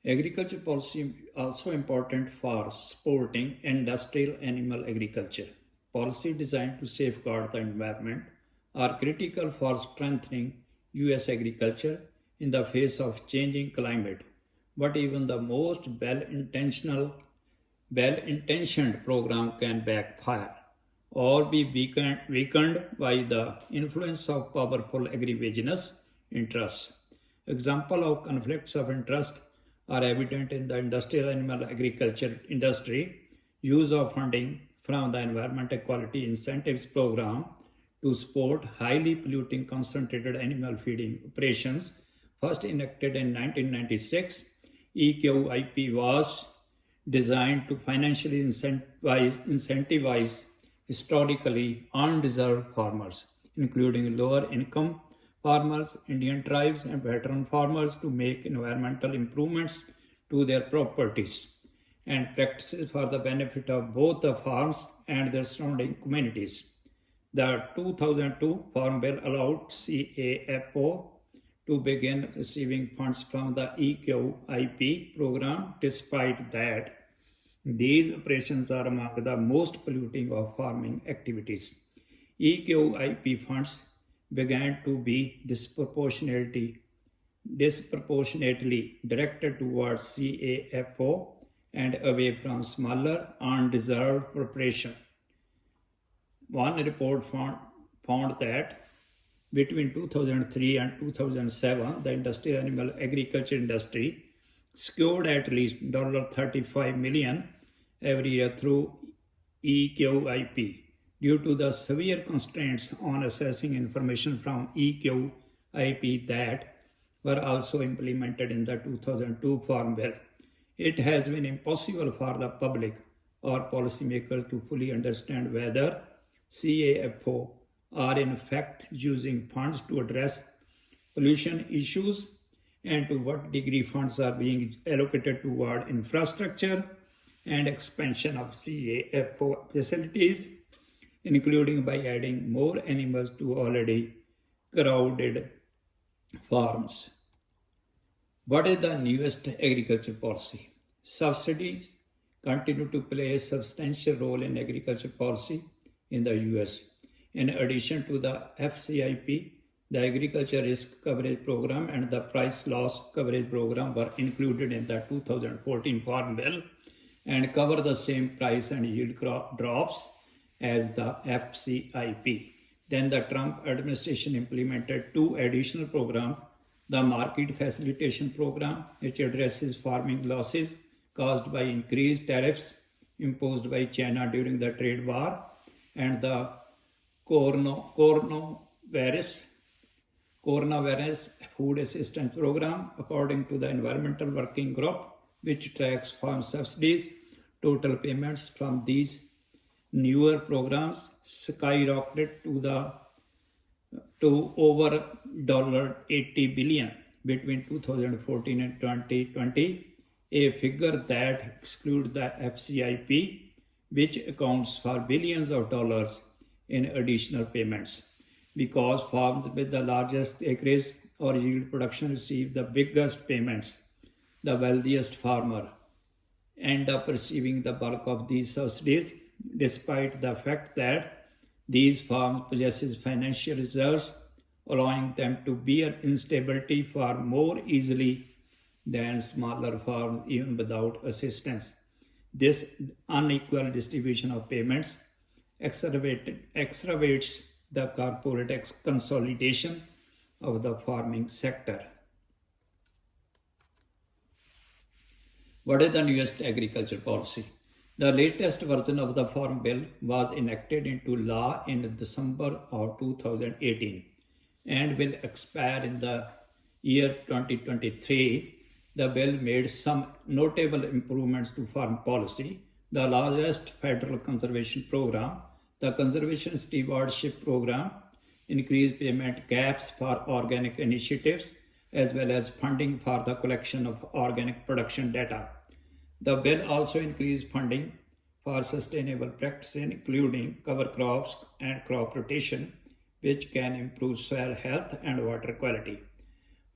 Agriculture policy also important for supporting industrial animal agriculture. Policy designed to safeguard the environment are critical for strengthening US agriculture in the face of changing climate. But even the most well-intentioned program can backfire or be weakened by the influence of powerful agribusiness interests. Examples of conflicts of interest are evident in the industrial animal agriculture industry. Use of funding from the Environment Equality Incentives Program to support highly polluting concentrated animal feeding operations, first enacted in 1996. EQIP was designed to financially incentivize historically undeserved farmers, including lower income farmers, Indian tribes, and veteran farmers to make environmental improvements to their properties and practices for the benefit of both the farms and their surrounding communities. The 2002 Farm Bill allowed CAFO to begin receiving funds from the EQIP program. Despite that, these operations are among the most polluting of farming activities. EQIP funds began to be disproportionately directed towards CAFO and away from smaller, undeserved preparation. One report found that between 2003 and 2007, the industrial animal agriculture industry secured at least $35 million every year through EQIP. Due to the severe constraints on accessing information from EQIP that were also implemented in the 2002 Farm Bill, it has been impossible for the public or policymakers to fully understand whether CAFO are in fact using funds to address pollution issues and to what degree funds are being allocated toward infrastructure and expansion of CAFO facilities, including by adding more animals to already crowded farms. What is the newest agriculture policy? Subsidies continue to play a substantial role in agriculture policy in the US. In addition to the FCIP, the Agriculture Risk Coverage Program and the Price Loss Coverage Program were included in the 2014 Farm Bill and cover the same price and yield drops as the FCIP. Then the Trump administration implemented two additional programs: the Market Facilitation Program, which addresses farming losses caused by increased tariffs imposed by China during the trade war, and the Coronavirus Food Assistance Program, according to the Environmental Working Group, which tracks farm subsidies. Total payments from these newer programs skyrocketed to over $80 billion between 2014 and 2020, a figure that excludes the FCIP, which accounts for billions of dollars in additional payments. Because farms with the largest acreage or yield production receive the biggest payments, the wealthiest farmer end up receiving the bulk of these subsidies, despite the fact that these farms possess financial reserves, allowing them to bear instability far more easily than smaller farms even without assistance. This unequal distribution of payments exacerbates the corporate consolidation of the farming sector. What is the newest agriculture policy? The latest version of the Farm Bill was enacted into law in December of 2018 and will expire in the year 2023. The bill made some notable improvements to farm policy. The largest federal conservation program, the Conservation Stewardship Program, increased payment caps for organic initiatives as well as funding for the collection of organic production data. The bill also increased funding for sustainable practices, including cover crops and crop rotation, which can improve soil health and water quality.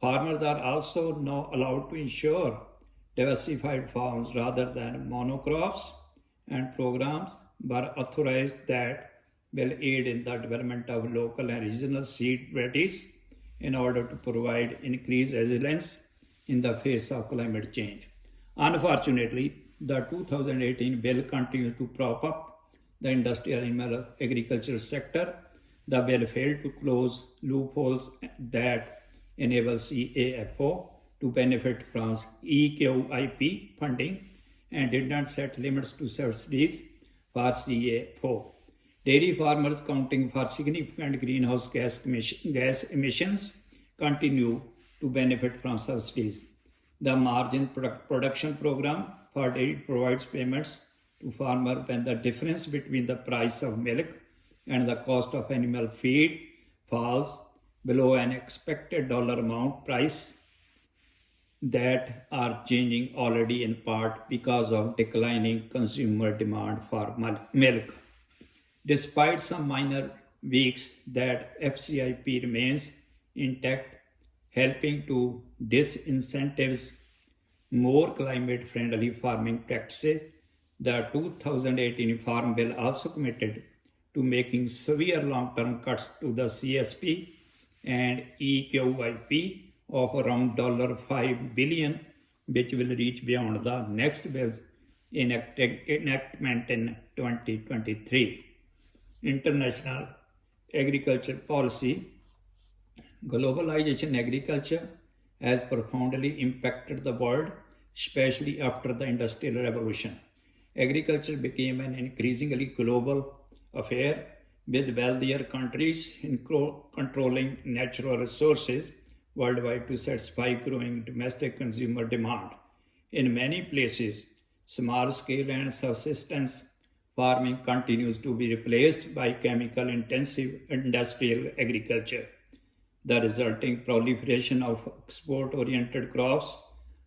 Farmers are also now allowed to insure diversified farms rather than monocrops, and programs were authorized that will aid in the development of local and regional seed varieties in order to provide increased resilience in the face of climate change. Unfortunately, the 2018 bill continues to prop up the industrial animal agriculture sector. The bill failed to close loopholes that enable CAFO to benefit from EQIP funding and did not set limits to subsidies for CAFO. Dairy farmers counting for significant greenhouse gas emissions continue to benefit from subsidies. The margin production program for dairy provides payments to farmers when the difference between the price of milk and the cost of animal feed falls below an expected dollar amount price that are changing already in part because of declining consumer demand for milk. Despite some minor tweaks, that FCIP remains intact, helping to disincentivize more climate-friendly farming practices. The 2018 Farm Bill also committed to making severe long-term cuts to the CSP and EQIP of around $5 billion, which will reach beyond the next bill's enactment in 2023. International agriculture policy. Globalization agriculture has profoundly impacted the world, especially after the Industrial Revolution. Agriculture became an increasingly global affair, with wealthier countries controlling natural resources worldwide to satisfy growing domestic consumer demand. In many places, small-scale and subsistence farming continues to be replaced by chemical-intensive industrial agriculture. The resulting proliferation of export-oriented crops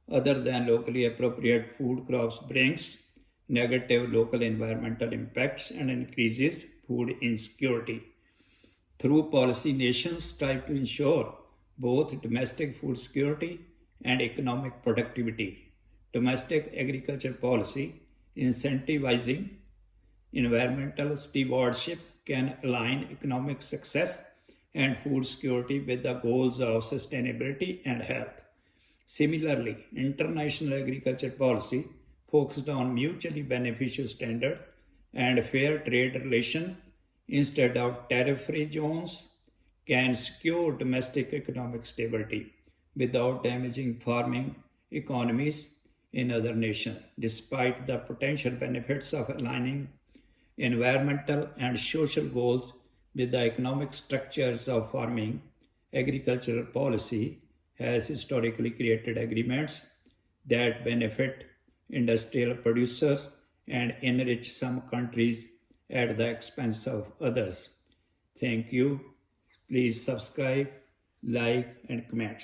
other than locally appropriate food crops brings negative local environmental impacts and increases food insecurity. Through policy, nations strive to ensure both domestic food security and economic productivity. Domestic agriculture policy incentivizing environmental stewardship can align economic success and food security with the goals of sustainability and health. Similarly, international agriculture policy focused on mutually beneficial standards and fair trade relations instead of tariff-free zones can secure domestic economic stability without damaging farming economies in other nations. Despite the potential benefits of aligning environmental and social goals with the economic structures of farming, agricultural policy has historically created agreements that benefit industrial producers and enrich some countries at the expense of others. Thank you. Please subscribe, like, and comment.